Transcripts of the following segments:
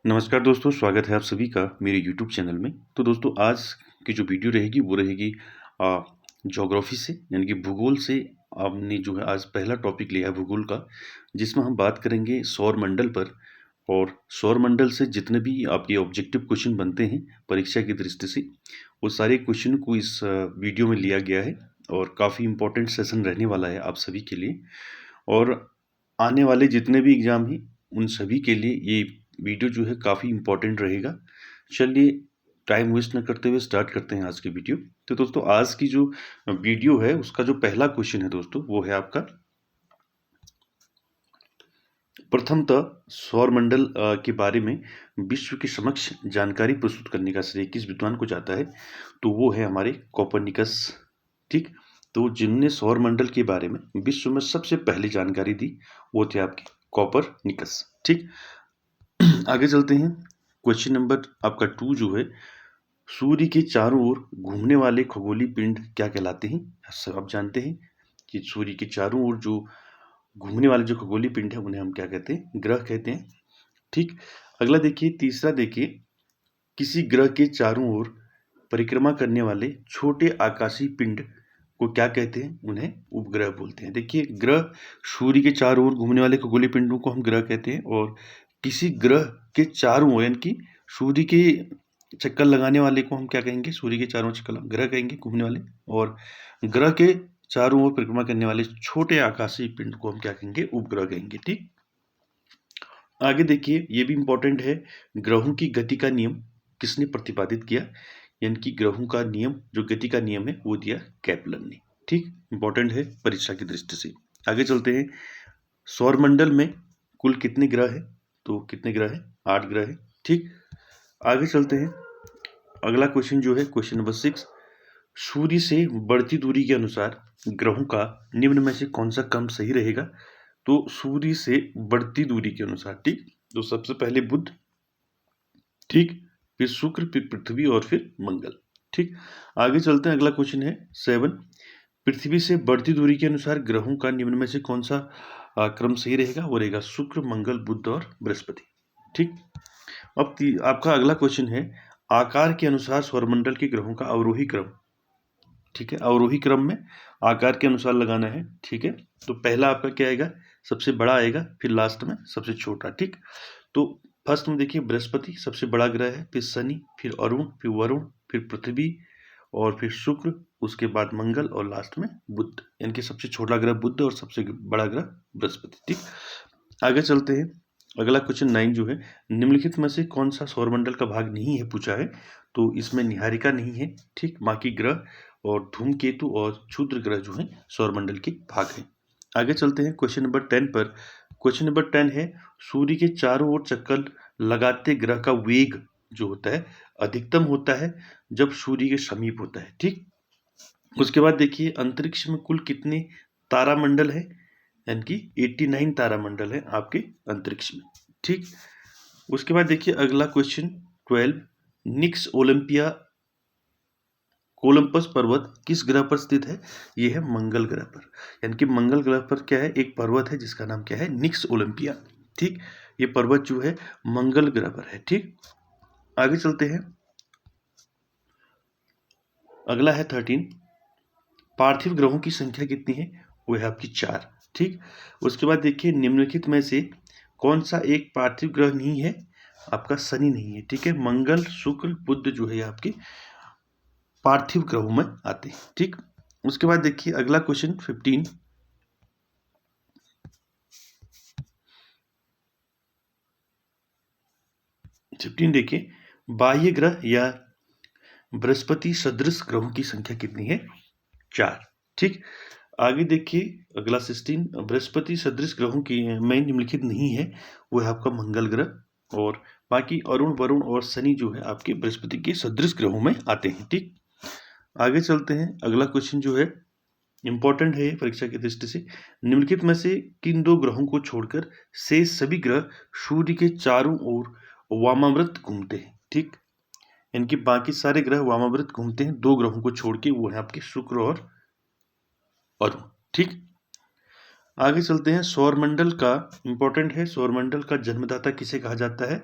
नमस्कार दोस्तों, स्वागत है आप सभी का मेरे यूट्यूब चैनल में। तो दोस्तों आज की जो वीडियो रहेगी वो रहेगी ज्योग्राफी से यानी कि भूगोल से। आपने जो है आज पहला टॉपिक लिया है भूगोल का, जिसमें हम बात करेंगे सौर मंडल पर। और सौर मंडल से जितने भी आपके ऑब्जेक्टिव क्वेश्चन बनते हैं परीक्षा की दृष्टि से, वो सारे क्वेश्चन को इस वीडियो में लिया गया है। और काफ़ी इम्पोर्टेंट सेशन रहने वाला है आप सभी के लिए। और आने वाले जितने भी एग्ज़ाम हैं उन सभी के लिए ये वीडियो जो है काफ़ी इम्पोर्टेंट रहेगा। चलिए टाइम वेस्ट न करते हुए स्टार्ट करते हैं आज की वीडियो। तो दोस्तों आज की जो वीडियो है उसका जो पहला क्वेश्चन है दोस्तों वो है आपका, प्रथमतः सौरमंडल के बारे में विश्व के समक्ष जानकारी प्रस्तुत करने का श्रेय किस विद्वान को जाता है? तो वो है हमारे कोपरनिकस। ठीक, तो जिनने सौरमंडल के बारे में विश्व में सबसे पहले जानकारी दी वो थे आपके कोपरनिकस। ठीक, आगे चलते हैं। क्वेश्चन नंबर आपका 2 जो है, सूर्य के चारों ओर घूमने वाले खगोलीय पिंड क्या कहलाते हैं? सब आप जानते हैं कि सूर्य के चारों ओर जो घूमने वाले जो खगोलीय पिंड है उन्हें हम क्या कहते हैं? ग्रह कहते हैं। ठीक, अगला देखिए, तीसरा देखिए, किसी ग्रह के चारों ओर परिक्रमा करने वाले छोटे आकाशीय पिंड को क्या कहते हैं? उन्हें उपग्रह बोलते हैं। देखिए, ग्रह, सूर्य के चारों ओर घूमने वाले खगोलीय पिंडों को हम ग्रह कहते हैं। और किसी ग्रह के चारों ओर यानी कि सूर्य के चक्कर लगाने वाले को हम क्या कहेंगे? सूर्य के चारों ओर चक्कर ग्रह कहेंगे, घूमने वाले। और ग्रह के चारों ओर परिक्रमा करने वाले छोटे आकाशीय पिंड को हम क्या कहेंगे? उपग्रह कहेंगे। ठीक, आगे देखिए, ये भी इंपॉर्टेंट है, ग्रहों की गति का नियम किसने प्रतिपादित किया? यानी कि ग्रहों का नियम, जो गति का नियम है वो दिया केपलर ने। ठीक, इंपॉर्टेंट है परीक्षा की दृष्टि से। आगे चलते हैं, सौरमंडल में कुल कितने ग्रह है? तो कितने ग्रह है? 8 ग्रह है। ठीक, आगे चलते हैं। अगला क्वेश्चन जो है क्वेश्चन नंबर 6, सूर्य से बढ़ती दूरी के अनुसार ग्रहों का निम्न में से कौन सा क्रम सही रहेगा? तो सूर्य से बढ़ती दूरी के अनुसार, ठीक, तो सबसे पहले बुध, ठीक, फिर शुक्र, फिर पृथ्वी और फिर मंगल। ठीक, आगे चलते हैं। अगला क्वेश्चन है 7, पृथ्वी से बढ़ती दूरी के अनुसार ग्रहों का निम्न में से कौन सा क्रम सही रहेगा? वो रहेगा शुक्र, मंगल, बुध और बृहस्पति। ठीक, अब आपका अगला क्वेश्चन है, आकार के अनुसार सौरमंडल के ग्रहों का अवरोही क्रम। ठीक है, अवरोही क्रम में आकार के अनुसार लगाना है। ठीक है, तो पहला आपका क्या आएगा? सबसे बड़ा आएगा, फिर लास्ट में सबसे छोटा। ठीक, तो फर्स्ट में देखिए बृहस्पति सबसे बड़ा ग्रह है, फिर शनि, फिर अरुण, फिर वरुण, फिर पृथ्वी और फिर शुक्र, उसके बाद मंगल और लास्ट में बुध। यानी कि सबसे छोटा ग्रह बुध और सबसे बड़ा ग्रह बृहस्पति। ठीक, आगे चलते हैं। अगला क्वेश्चन 9 जो है, निम्नलिखित में से कौन सा सौरमंडल का भाग नहीं है पूछा है? तो इसमें निहारिका नहीं है। ठीक, बाकी ग्रह और धूमकेतु और क्षुद्र ग्रह जो है सौरमंडल के भाग हैं। आगे चलते हैं क्वेश्चन नंबर 10 पर। क्वेश्चन नंबर 10 है, सूर्य के चारों ओर चक्कर लगाते ग्रह का वेग जो होता है अधिकतम होता है जब सूर्य के समीप होता है। ठीक, उसके बाद देखिए, अंतरिक्ष में कुल कितने तारामंडल है? यानी कि 89 तारामंडल है आपके अंतरिक्ष में। ठीक, उसके बाद देखिए अगला क्वेश्चन 12, निक्स ओलंपिया कोलंबस पर्वत किस ग्रह पर स्थित है? ये है मंगल ग्रह पर। यानी कि मंगल ग्रह पर क्या है? एक पर्वत है जिसका नाम क्या है? निक्स ओलंपिया। ठीक, ये पर्वत जो है मंगल ग्रह पर है। ठीक, आगे चलते हैं। अगला है 13, पार्थिव ग्रहों की संख्या कितनी है? वो है आपकी 4। ठीक, उसके बाद देखिए, निम्नलिखित में से कौन सा एक पार्थिव ग्रह नहीं है? आपका शनि नहीं है। ठीक है, मंगल, शुक्र, बुध जो है आपके पार्थिव ग्रहों में आते हैं। ठीक, उसके बाद देखिए अगला क्वेश्चन 15, देखिए, बाह्य ग्रह या बृहस्पति सदृश ग्रहों की संख्या कितनी है? 4। ठीक, आगे देखिए अगला 16, बृहस्पति सदृश ग्रहों की में निम्नलिखित नहीं है, वो है आपका मंगल ग्रह। और बाकी अरुण, वरुण और शनि जो है आपके बृहस्पति के सदृश ग्रहों में आते हैं। ठीक, आगे चलते हैं। अगला क्वेश्चन जो है इंपॉर्टेंट है परीक्षा की दृष्टि से, निम्नलिखित में से किन 2 ग्रहों को छोड़कर शेष सभी ग्रह सूर्य के चारों ओर वामाव्रत घूमते हैं? ठीक, इनके बाकी सारे ग्रह वामाव्रत घूमते हैं, 2 ग्रहों को छोड़ के, वो है आपके शुक्र और अरुण। ठीक, आगे चलते हैं, सौरमंडल का इंपॉर्टेंट है, सौरमंडल का जन्मदाता किसे कहा जाता है?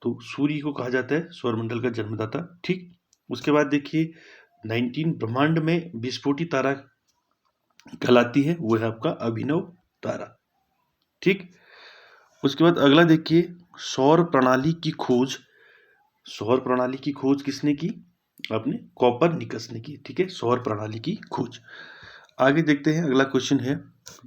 तो सूर्य को कहा जाता है सौरमंडल का जन्मदाता। ठीक, उसके बाद देखिए 19 ब्रह्मांड में विस्फोटी तारा कहलाती है, वो है आपका अभिनव तारा। ठीक, उसके बाद अगला देखिए, सौर प्रणाली की खोज, सौर प्रणाली की खोज किसने की? अपने कोपरनिकस ने की। ठीक है, सौर प्रणाली की खोज। आगे देखते हैं, अगला क्वेश्चन है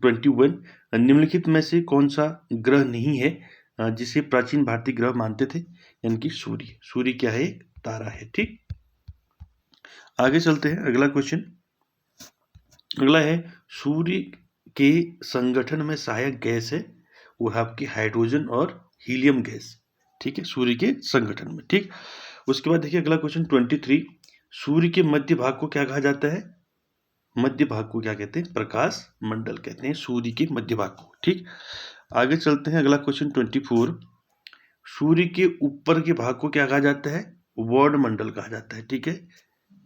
21, निम्नलिखित में से कौन सा ग्रह नहीं है जिसे प्राचीन भारतीय ग्रह मानते थे? यानी कि सूर्य। सूर्य क्या है? एक तारा है। ठीक, आगे चलते हैं, अगला क्वेश्चन, अगला है, सूर्य के संगठन में सहायक गैस है, वो है आपकी हाइड्रोजन और हीलियम गैस। ठीक है, सूर्य के संगठन में। ठीक, उसके बाद देखिए अगला क्वेश्चन 23, सूर्य के मध्य भाग को क्या कहा जाता है? मध्य भाग को क्या कहते हैं? प्रकाश मंडल कहते हैं सूर्य के मध्य भाग को। ठीक, आगे चलते हैं, अगला क्वेश्चन 24, सूर्य के ऊपर के भाग को क्या कहा जाता है? वर्ण मंडल कहा जाता है। ठीक है,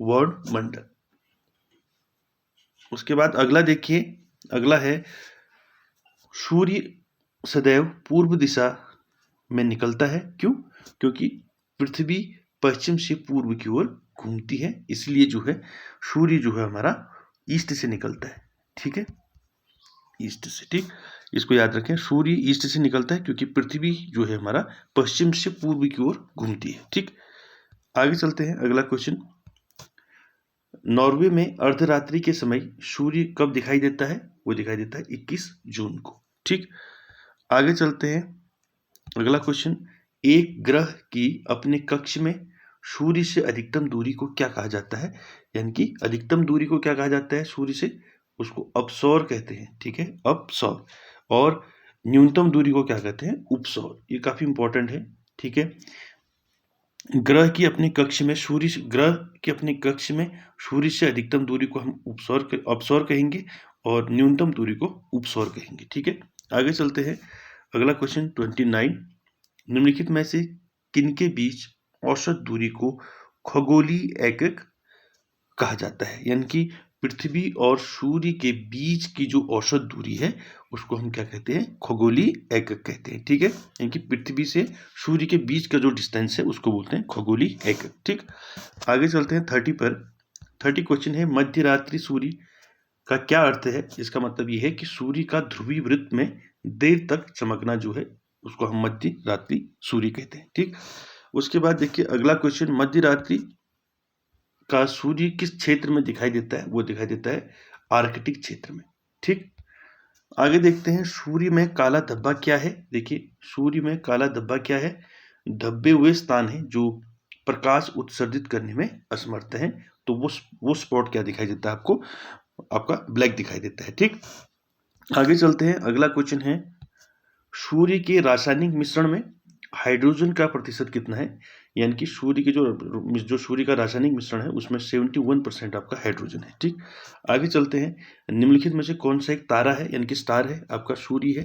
वर्ण मंडल। उसके बाद अगला देखिए, अगला है, सूर्य सदैव पूर्व दिशा में निकलता है, क्यों? क्योंकि पृथ्वी पश्चिम से पूर्व की ओर घूमती है, इसलिए जो है सूर्य जो है हमारा ईस्ट से निकलता है। ठीक है, ईस्ट से। ठीक, इसको याद रखें, सूर्य ईस्ट से निकलता है क्योंकि पृथ्वी जो है हमारा पश्चिम से पूर्व की ओर घूमती है। ठीक, आगे चलते हैं, अगला क्वेश्चन, नॉर्वे में अर्धरात्रि के समय सूर्य कब दिखाई देता है? वो दिखाई देता है 21 जून को। ठीक, आगे चलते हैं, अगला क्वेश्चन, एक ग्रह की अपने कक्ष में सूर्य से अधिकतम दूरी को क्या कहा जाता है? यानी कि अधिकतम दूरी को क्या कहा जाता है सूर्य से? उसको अपसौर कहते हैं। ठीक है, अपसौर। और न्यूनतम दूरी को क्या कहते हैं? उपसौर। ये काफी इंपॉर्टेंट है। ठीक है, ग्रह की अपने कक्ष में सूर्य, ग्रह के अपने कक्ष में सूर्य से अधिकतम दूरी को हम अपसौर कहेंगे और न्यूनतम दूरी को उपसौर कहेंगे। ठीक है, आगे चलते हैं, अगला क्वेश्चन 29, निम्नलिखित में से किनके बीच औसत दूरी को खगोलीय एकक कहा जाता है? यानी कि पृथ्वी और सूर्य के बीच की जो औसत दूरी है उसको हम क्या कहते हैं? खगोलीय एकक कहते हैं। ठीक है, यानी कि पृथ्वी से सूर्य के बीच का जो डिस्टेंस है उसको बोलते हैं खगोलीय एकक। ठीक, आगे चलते हैं 30 पर। 30 क्वेश्चन है, मध्य रात्रि सूर्य का क्या अर्थ है? इसका मतलब ये है कि सूर्य का ध्रुवीय वृत्त में देर तक चमकना जो है उसको हम मध्य रात्रि सूर्य कहते हैं। ठीक, उसके बाद देखिए अगला क्वेश्चन, मध्य रात्रि का सूर्य किस क्षेत्र में दिखाई देता है? वो दिखाई देता है आर्कटिक क्षेत्र में। ठीक, आगे देखते हैं, सूर्य में काला धब्बा क्या है? देखिए सूर्य में काला धब्बा क्या है? धब्बे हुए स्थान है जो प्रकाश उत्सर्जित करने में असमर्थ है, तो वो स्पॉट क्या दिखाई देता है आपको? आपका ब्लैक दिखाई देता है। ठीक, आगे चलते हैं, अगला क्वेश्चन है, सूर्य के रासायनिक मिश्रण में हाइड्रोजन का प्रतिशत कितना है? यानी कि सूर्य के जो सूर्य का रासायनिक मिश्रण है उसमें 71% आपका हाइड्रोजन है। ठीक, आगे चलते हैं, निम्नलिखित में से कौन सा एक तारा है यानी कि स्टार है? आपका सूर्य है।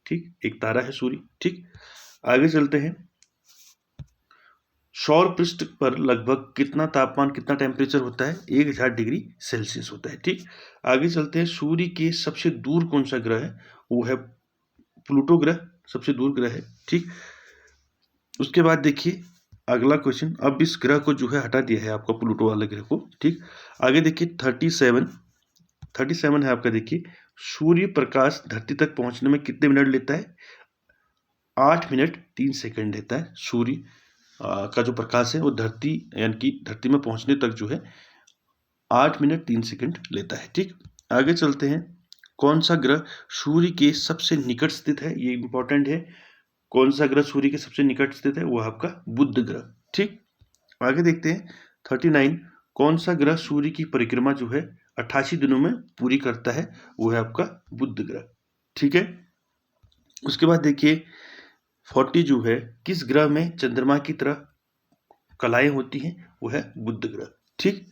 ठीक, एक तारा है सूर्य। ठीक, आगे चलते हैं, सौर पृष्ठ पर लगभग कितना तापमान, कितना टेम्परेचर होता है? 1000 डिग्री सेल्सियस होता है। ठीक, आगे चलते हैं, सूर्य के सबसे दूर कौन सा ग्रह है? वो है प्लूटो ग्रह, सबसे दूर ग्रह है। ठीक, उसके बाद देखिए अगला क्वेश्चन, अब इस ग्रह को जो है हटा दिया है आपका प्लूटो वाले ग्रह को। ठीक, आगे देखिए 37 है आपका। देखिए सूर्य प्रकाश धरती तक पहुंचने में कितने मिनट लेता है? 8 मिनट 3 सेकंड लेता है सूर्य का जो प्रकाश है वो धरती यानी कि धरती में पहुंचने तक जो है 8 मिनट 3 सेकंड लेता है। ठीक, आगे चलते हैं, कौन सा ग्रह सूर्य के सबसे निकट स्थित है? ये इंपॉर्टेंट है, कौन सा ग्रह सूर्य के सबसे निकट स्थित है? वो है आपका बुध ग्रह। ठीक, आगे देखते हैं 39, कौन सा ग्रह सूर्य की परिक्रमा जो है 88 दिनों में पूरी करता है? वो है आपका बुध ग्रह। ठीक है, उसके बाद देखिए 40 जो है, किस ग्रह में चंद्रमा की तरह कलाएं होती हैं? वो है बुध ग्रह। ठीक,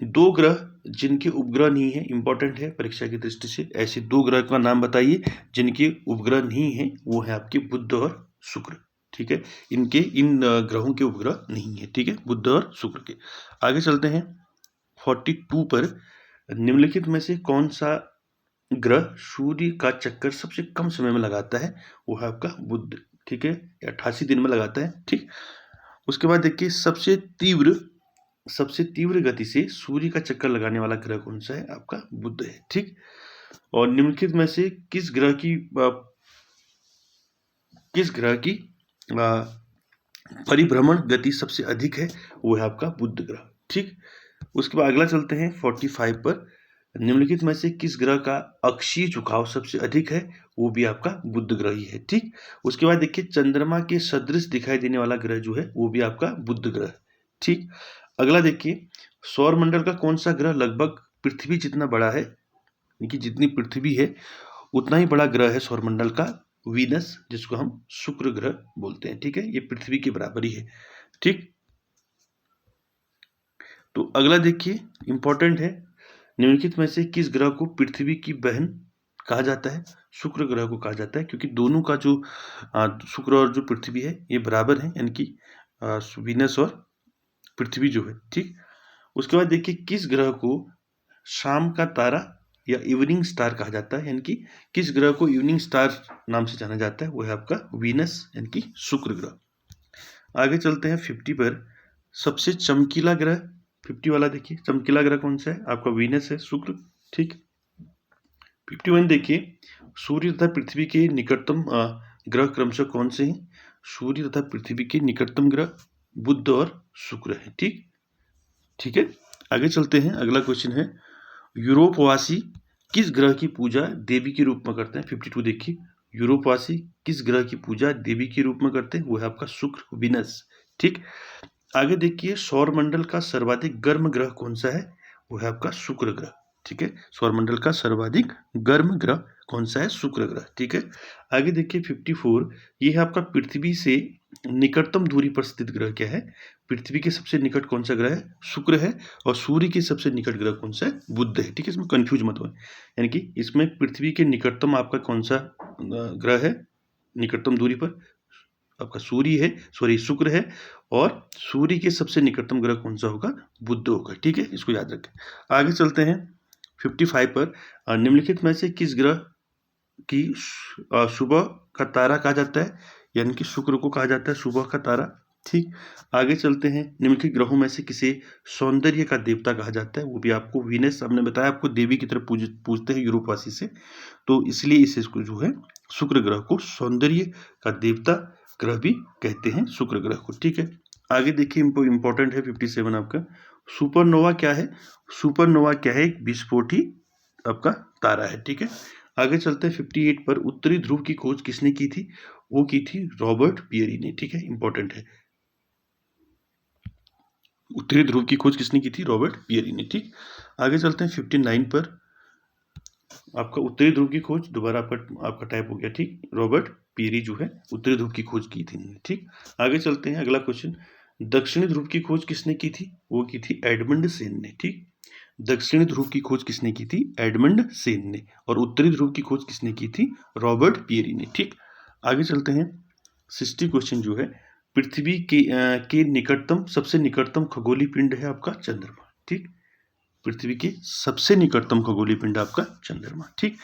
दो ग्रह जिनके उपग्रह नहीं है, इंपॉर्टेंट है परीक्षा की दृष्टि से, ऐसे दो ग्रह का नाम बताइए जिनके उपग्रह नहीं है। वो है आपके बुध और शुक्र। ठीक है, इन ग्रहों के उपग्रह नहीं है। ठीक है, बुध और शुक्र के। आगे चलते हैं 42 पर, निम्नलिखित में से कौन सा ग्रह सूर्य का चक्कर सबसे कम समय में लगाता है वो है आपका बुध, ठीक है, 88 दिन में लगाता है, ठीक। उसके बाद देखिए सबसे तीव्र गति से सूर्य का चक्कर लगाने वाला ग्रह कौन सा है, आपका बुध है, ठीक। और निम्नलिखित में से किस ग्रह की परिभ्रमण गति सबसे अधिक है, वो है आपका बुध ग्रह, ठीक। उसके बाद अगला चलते हैं 45 पर। निम्नलिखित में से किस ग्रह का अक्षीय झुकाव सबसे अधिक है, वो भी आपका बुध ग्रह ही है, ठीक। उसके बाद देखिए चंद्रमा के सदृश दिखाई देने वाला ग्रह जो है वो भी आपका बुध ग्रह, ठीक। अगला देखिए सौरमंडल का कौन सा ग्रह लगभग पृथ्वी जितना बड़ा है, यानी जितनी पृथ्वी है उतना ही बड़ा ग्रह है सौरमंडल का वीनस, जिसको हम शुक्र ग्रह बोलते हैं, ठीक है, ये पृथ्वी के बराबर ही है, ठीक। तो अगला देखिए इंपॉर्टेंट है, निम्नलिखित में से किस ग्रह को पृथ्वी की बहन कहा जाता है, शुक्र ग्रह को कहा जाता है, क्योंकि दोनों का जो शुक्र और जो पृथ्वी है ये बराबर है, यानी कि वीनस और पृथ्वी जो है, ठीक। उसके बाद देखिए किस ग्रह को शाम का तारा या इवनिंग स्टार कहा जाता है, यानी कि किस ग्रह को इवनिंग स्टार नाम से जाना जाता है, वो है आपका वीनस, यानी कि शुक्र ग्रह। आगे चलते हैं 50 पर। सबसे चमकीला ग्रह 50 वाला देखिए, चमकीला ग्रह कौन सा है, आपका वीनस है, शुक्र, ठीक। 51 देखिए सूर्य तथा पृथ्वी के निकटतम ग्रह क्रमशः कौन से हैं, सूर्य तथा पृथ्वी के निकटतम ग्रह बुध और शुक्र है, ठीक, ठीक है। आगे चलते हैं, अगला क्वेश्चन है यूरोपवासी किस ग्रह की पूजा देवी के रूप में करते हैं। 52 देखिए यूरोपवासी किस ग्रह की पूजा देवी के रूप में करते हैं, वो है आपका शुक्र वीनस, ठीक। आगे देखिए सौरमंडल का सर्वाधिक गर्म ग्रह कौन सा है, वो है आपका शुक्र ग्रह, ठीक है। सौरमंडल का सर्वाधिक गर्म ग्रह कौन सा है, शुक्र ग्रह, ठीक है। आगे देखिए 54, ये है आपका पृथ्वी से निकटतम दूरी पर स्थित ग्रह क्या है, पृथ्वी के सबसे निकट कौन सा ग्रह है, शुक्र है, और सूर्य के सबसे निकट ग्रह कौन सा है, बुध है, ठीक है। इसमें कंफ्यूज मत हो, यानी कि इसमें पृथ्वी के निकटतम आपका कौन सा ग्रह है निकटतम दूरी पर, आपका शुक्र है, और सूर्य के सबसे निकटतम ग्रह कौन सा होगा, बुध होगा, ठीक है, इसको याद रखें। आगे चलते हैं 55 पर। निम्नलिखित में से किस ग्रह की सुबह का तारा कहा जाता है, यानी कि शुक्र को कहा जाता है सुबह का तारा, ठीक। आगे चलते हैं निम्नलिखित ग्रहों में से किसे सौंदर्य का देवता कहा जाता है, वो भी आपको वीनस, हमने बताया आपको देवी की तरफ पूजते हैं यूरोपवासी से, तो इसलिए इसे जो है शुक्र ग्रह को सौंदर्य का देवता ग्रह भी कहते हैं, शुक्र ग्रह को, ठीक है। आगे देखिए इंपॉर्टेंट है 57 आपका सुपरनोवा क्या है, सुपरनोवा क्या है, एक विस्फोटी आपका तारा है, ठीक है। आगे चलते हैं 58 पर। उत्तरी ध्रुव की खोज किसने की थी, वो की थी रॉबर्ट पियरी ने, ठीक है, इंपॉर्टेंट है। उत्तरी ध्रुव की खोज किसने की थी, रॉबर्ट पियरी ने, ठीक। आगे चलते हैं 59 पर। आपका उत्तरी ध्रुव की खोज दोबारा आपका टाइप हो गया, ठीक, रॉबर्ट पियरी जो है उत्तरी ध्रुव की खोज की थी, ठीक। आगे चलते हैं अगला क्वेश्चन, दक्षिणी ध्रुव की खोज किसने की थी, वो की थी एडमंड सेन ने, ठीक। दक्षिणी ध्रुव की खोज किसने की थी, एडमंड सेन ने, और उत्तरी ध्रुव की खोज किसने की थी, रॉबर्ट पियरी ने, ठीक। आगे चलते हैं 60 क्वेश्चन जो है पृथ्वी के निकटतम सबसे निकटतम खगोलीय पिंड है आपका चंद्रमा, ठीक। पृथ्वी के सबसे निकटतम खगोलीय पिंड आपका चंद्रमा, ठीक।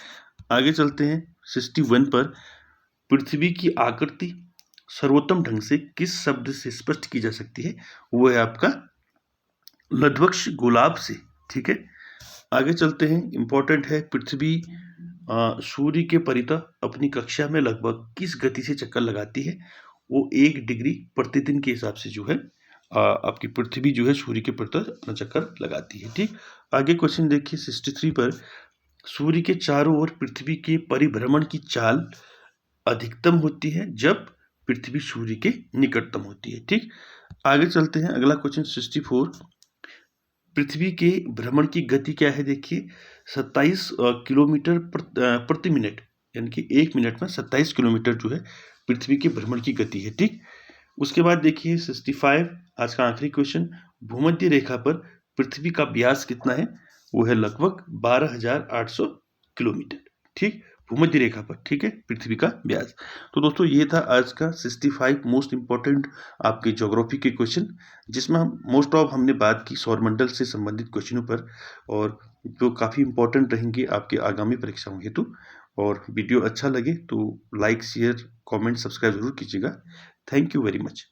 आगे चलते हैं 61 पर। पृथ्वी की आकृति सर्वोत्तम ढंग से किस शब्द से स्पष्ट की जा सकती है, वो है आपका लध्वक्ष गुलाब से, ठीक है। आगे चलते हैं इंपॉर्टेंट है पृथ्वी सूर्य के परितः अपनी कक्षा में लगभग किस गति से चक्कर लगाती है, वो 1 डिग्री प्रतिदिन के हिसाब से जो है आपकी पृथ्वी जो है सूर्य के परितः अपना चक्कर लगाती है, ठीक। आगे क्वेश्चन देखिए 63 पर। सूर्य के चारों ओर पृथ्वी के परिभ्रमण की चाल अधिकतम होती है जब पृथ्वी सूर्य के निकटतम होती है, ठीक। आगे चलते हैं अगला क्वेश्चन 64। पृथ्वी के भ्रमण की गति क्या है, देखिए 27 किलोमीटर प्रति मिनट, यानी कि 1 मिनट में 27 किलोमीटर जो है पृथ्वी के भ्रमण की गति है, ठीक। उसके बाद देखिए 65 आज का आखिरी क्वेश्चन, भूमध्य रेखा पर पृथ्वी का व्यास कितना है, वो है लगभग 12,800 किलोमीटर, ठीक। भूमध्य रेखा पर, ठीक है, पृथ्वी का व्यास। तो दोस्तों ये था आज का 65 मोस्ट इंपॉर्टेंट आपके ज्योग्राफी के क्वेश्चन, जिसमें हम मोस्ट ऑफ हमने बात की सौरमंडल से संबंधित क्वेश्चनों पर, और जो काफ़ी इंपॉर्टेंट रहेंगे आपके आगामी परीक्षाओं हेतु। और वीडियो अच्छा लगे तो लाइक, शेयर, कमेंट, सब्सक्राइब जरूर कीजिएगा। Thank you very much.